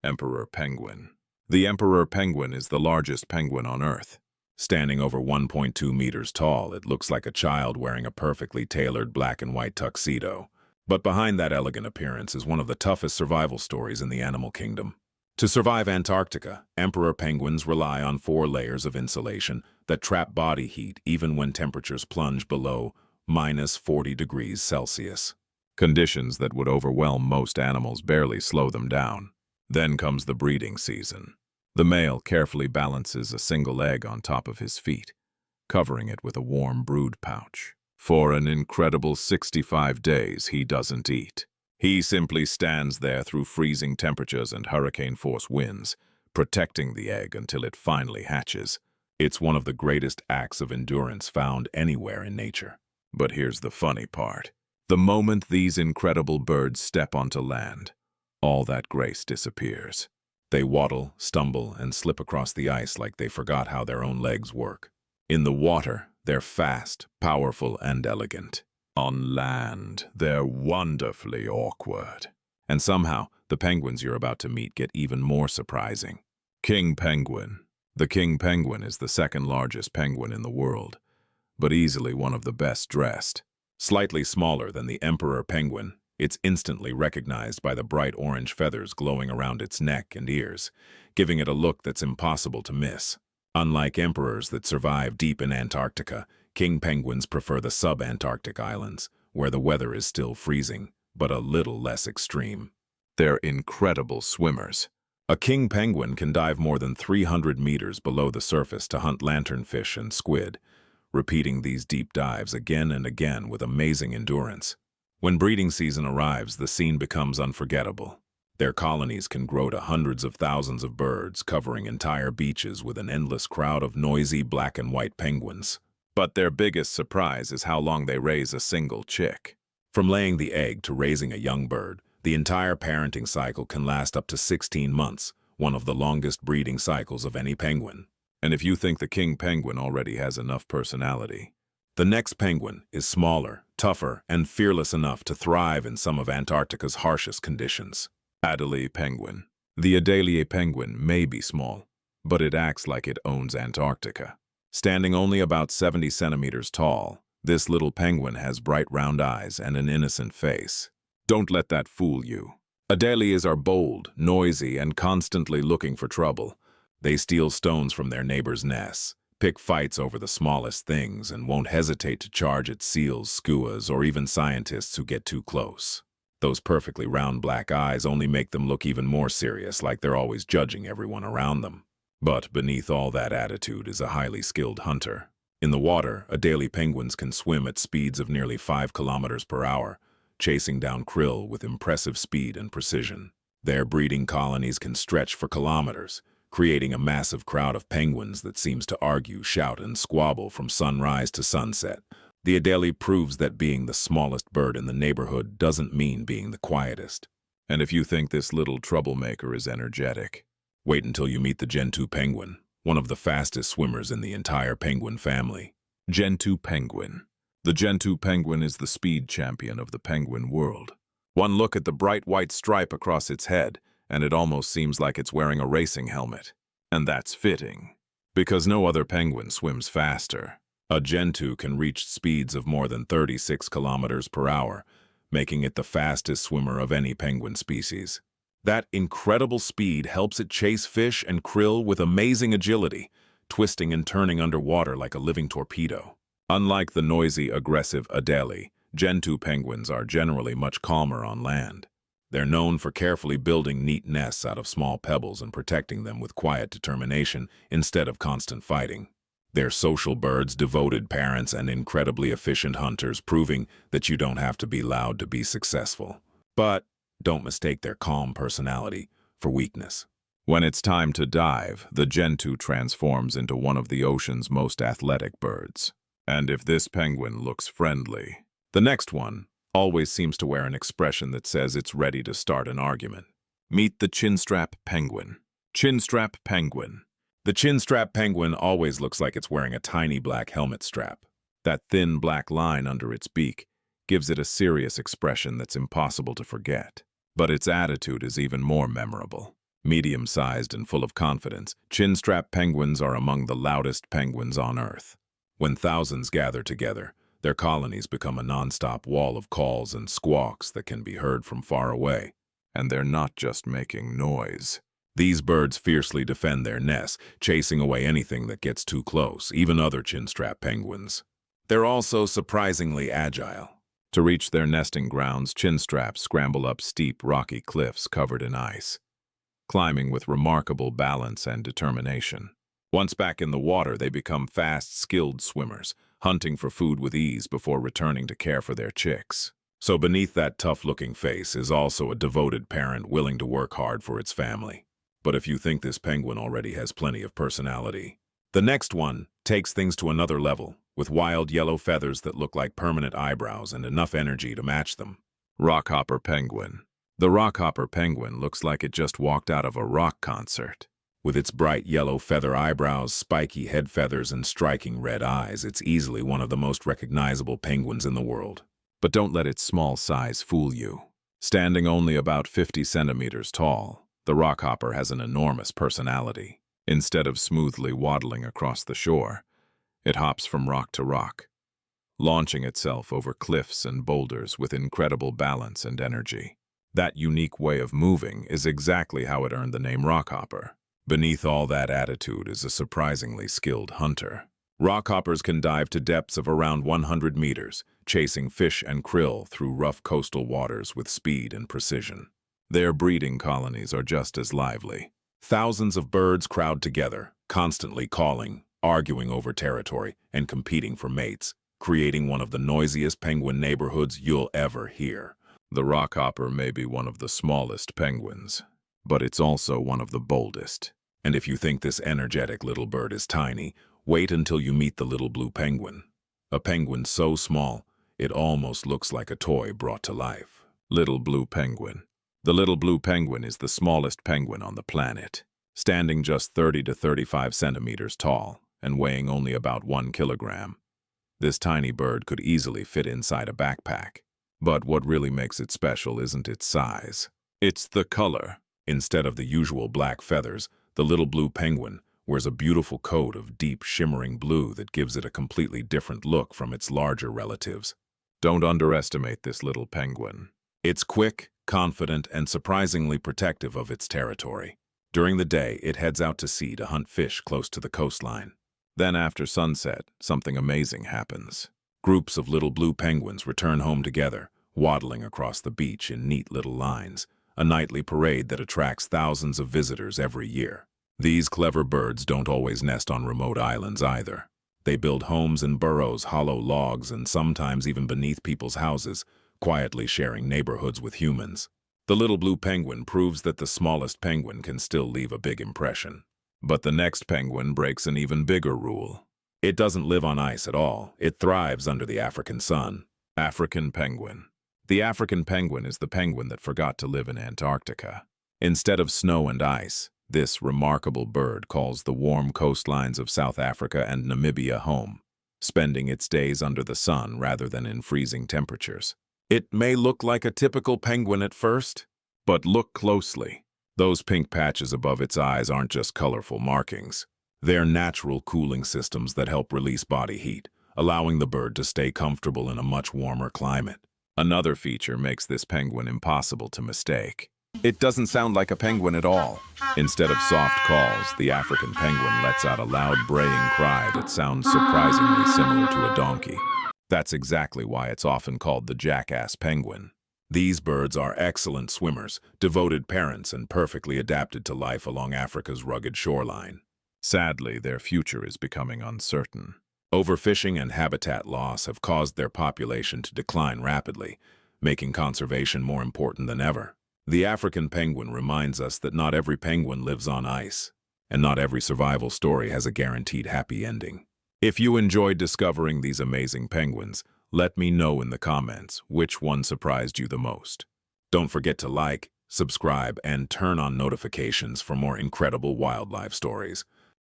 Emperor Penguin. The Emperor Penguin is the largest penguin on Earth. Standing over 1.2 meters tall, it looks like a child wearing a perfectly tailored black and white tuxedo. But behind that elegant appearance is one of the toughest survival stories in the animal kingdom. To survive Antarctica, emperor penguins rely on 4 layers of insulation that trap body heat even when temperatures plunge below -40 degrees Celsius. Conditions that would overwhelm most animals barely slow them down. Then comes the breeding season. The male carefully balances a single egg on top of his feet, covering it with a warm brood pouch. For an incredible 65 days, he doesn't eat. He simply stands there through freezing temperatures and hurricane-force winds, protecting the egg until it finally hatches. It's one of the greatest acts of endurance found anywhere in nature. But here's the funny part. The moment these incredible birds step onto land, all that grace disappears. They waddle, stumble, and slip across the ice like they forgot how their own legs work. In the water, they're fast, powerful, and elegant. On land, they're wonderfully awkward. And somehow, the penguins you're about to meet get even more surprising. King Penguin. The king penguin is the second largest penguin in the world, but easily one of the best dressed. Slightly smaller than the emperor penguin, it's instantly recognized by the bright orange feathers glowing around its neck and ears, giving it a look that's impossible to miss. Unlike emperors that survive deep in Antarctica, king penguins prefer the sub-Antarctic islands, where the weather is still freezing, but a little less extreme. They're incredible swimmers. A king penguin can dive more than 300 meters below the surface to hunt lanternfish and squid, repeating these deep dives again and again with amazing endurance. When breeding season arrives, the scene becomes unforgettable. Their colonies can grow to hundreds of thousands of birds, covering entire beaches with an endless crowd of noisy black and white penguins. But their biggest surprise is how long they raise a single chick. From laying the egg to raising a young bird, the entire parenting cycle can last up to 16 months, one of the longest breeding cycles of any penguin. And if you think the king penguin already has enough personality, the next penguin is smaller, tougher, and fearless enough to thrive in some of Antarctica's harshest conditions. Adelie penguin. The Adelie penguin may be small, but it acts like it owns Antarctica. Standing only about 70 centimeters tall, this little penguin has bright round eyes and an innocent face. Don't let that fool you. Adelies are bold, noisy, and constantly looking for trouble. They steal stones from their neighbors' nests, pick fights over the smallest things, and won't hesitate to charge at seals, skuas, or even scientists who get too close. Those perfectly round black eyes only make them look even more serious, like they're always judging everyone around them. But beneath all that attitude is a highly skilled hunter. In the water, Adelie penguins can swim at speeds of nearly 5 kilometers per hour, chasing down krill with impressive speed and precision. Their breeding colonies can stretch for kilometers, creating a massive crowd of penguins that seems to argue, shout, and squabble from sunrise to sunset. The Adelie proves that being the smallest bird in the neighborhood doesn't mean being the quietest. And if you think this little troublemaker is energetic, wait until you meet the Gentoo penguin, one of the fastest swimmers in the entire penguin family. Gentoo penguin. The Gentoo penguin is the speed champion of the penguin world. One look at the bright white stripe across its head, and it almost seems like it's wearing a racing helmet. And that's fitting, because no other penguin swims faster. A Gentoo can reach speeds of more than 36 kilometers per hour, making it the fastest swimmer of any penguin species. That incredible speed helps it chase fish and krill with amazing agility, twisting and turning underwater like a living torpedo. Unlike the noisy, aggressive Adelie, Gentoo penguins are generally much calmer on land. They're known for carefully building neat nests out of small pebbles and protecting them with quiet determination instead of constant fighting. They're social birds, devoted parents, and incredibly efficient hunters, proving that you don't have to be loud to be successful. But don't mistake their calm personality for weakness. When it's time to dive, the Gentoo transforms into one of the ocean's most athletic birds. And if this penguin looks friendly, the next one always seems to wear an expression that says it's ready to start an argument. Meet the Chinstrap penguin. Chinstrap penguin. The Chinstrap penguin always looks like it's wearing a tiny black helmet strap. That thin black line under its beak gives it a serious expression that's impossible to forget. But its attitude is even more memorable. Medium-sized and full of confidence, Chinstrap penguins are among the loudest penguins on Earth. When thousands gather together, their colonies become a non-stop wall of calls and squawks that can be heard from far away. And they're not just making noise. These birds fiercely defend their nests, chasing away anything that gets too close, even other Chinstrap penguins. They're also surprisingly agile. To reach their nesting grounds, Chinstraps scramble up steep, rocky cliffs covered in ice, climbing with remarkable balance and determination. Once back in the water, they become fast, skilled swimmers, hunting for food with ease before returning to care for their chicks. So beneath that tough-looking face is also a devoted parent willing to work hard for its family. But if you think this penguin already has plenty of personality, the next one takes things to another level, with wild yellow feathers that look like permanent eyebrows and enough energy to match them. Rockhopper penguin. The Rockhopper penguin looks like it just walked out of a rock concert. With its bright yellow feather eyebrows, spiky head feathers, and striking red eyes, it's easily one of the most recognizable penguins in the world. But don't let its small size fool you. Standing only about 50 centimeters tall, the Rockhopper has an enormous personality. Instead of smoothly waddling across the shore, it hops from rock to rock, launching itself over cliffs and boulders with incredible balance and energy. That unique way of moving is exactly how it earned the name Rockhopper. Beneath all that attitude is a surprisingly skilled hunter. Rockhoppers can dive to depths of around 100 meters, chasing fish and krill through rough coastal waters with speed and precision. Their breeding colonies are just as lively. Thousands of birds crowd together, constantly calling, arguing over territory, and competing for mates, creating one of the noisiest penguin neighborhoods you'll ever hear. The Rockhopper may be one of the smallest penguins, but it's also one of the boldest. And if you think this energetic little bird is tiny, wait until you meet the little blue penguin. A penguin so small, it almost looks like a toy brought to life. Little blue penguin. The little blue penguin is the smallest penguin on the planet, standing just 30 to 35 centimeters tall and weighing only about 1 kilogram. This tiny bird could easily fit inside a backpack. But what really makes it special isn't its size. It's the color. Instead of the usual black feathers, the little blue penguin wears a beautiful coat of deep, shimmering blue that gives it a completely different look from its larger relatives. Don't underestimate this little penguin. It's quick, confident, and surprisingly protective of its territory. During the day, it heads out to sea to hunt fish close to the coastline. Then after sunset, something amazing happens. Groups of little blue penguins return home together, waddling across the beach in neat little lines, a nightly parade that attracts thousands of visitors every year. These clever birds don't always nest on remote islands either. They build homes in burrows, hollow logs, and sometimes even beneath people's houses, quietly sharing neighborhoods with humans. The little blue penguin proves that the smallest penguin can still leave a big impression. But the next penguin breaks an even bigger rule. It doesn't live on ice at all. It thrives under the African sun. African penguin. The African penguin is the penguin that forgot to live in Antarctica. Instead of snow and ice, this remarkable bird calls the warm coastlines of South Africa and Namibia home, spending its days under the sun rather than in freezing temperatures. It may look like a typical penguin at first, but look closely. Those pink patches above its eyes aren't just colorful markings. They're natural cooling systems that help release body heat, allowing the bird to stay comfortable in a much warmer climate. Another feature makes this penguin impossible to mistake. It doesn't sound like a penguin at all. Instead of soft calls, the African penguin lets out a loud braying cry that sounds surprisingly similar to a donkey. That's exactly why it's often called the jackass penguin. These birds are excellent swimmers, devoted parents, and perfectly adapted to life along Africa's rugged shoreline. Sadly, their future is becoming uncertain. Overfishing and habitat loss have caused their population to decline rapidly, making conservation more important than ever. The African penguin reminds us that not every penguin lives on ice, and not every survival story has a guaranteed happy ending. If you enjoyed discovering these amazing penguins, let me know in the comments which one surprised you the most. Don't forget to like, subscribe, and turn on notifications for more incredible wildlife stories.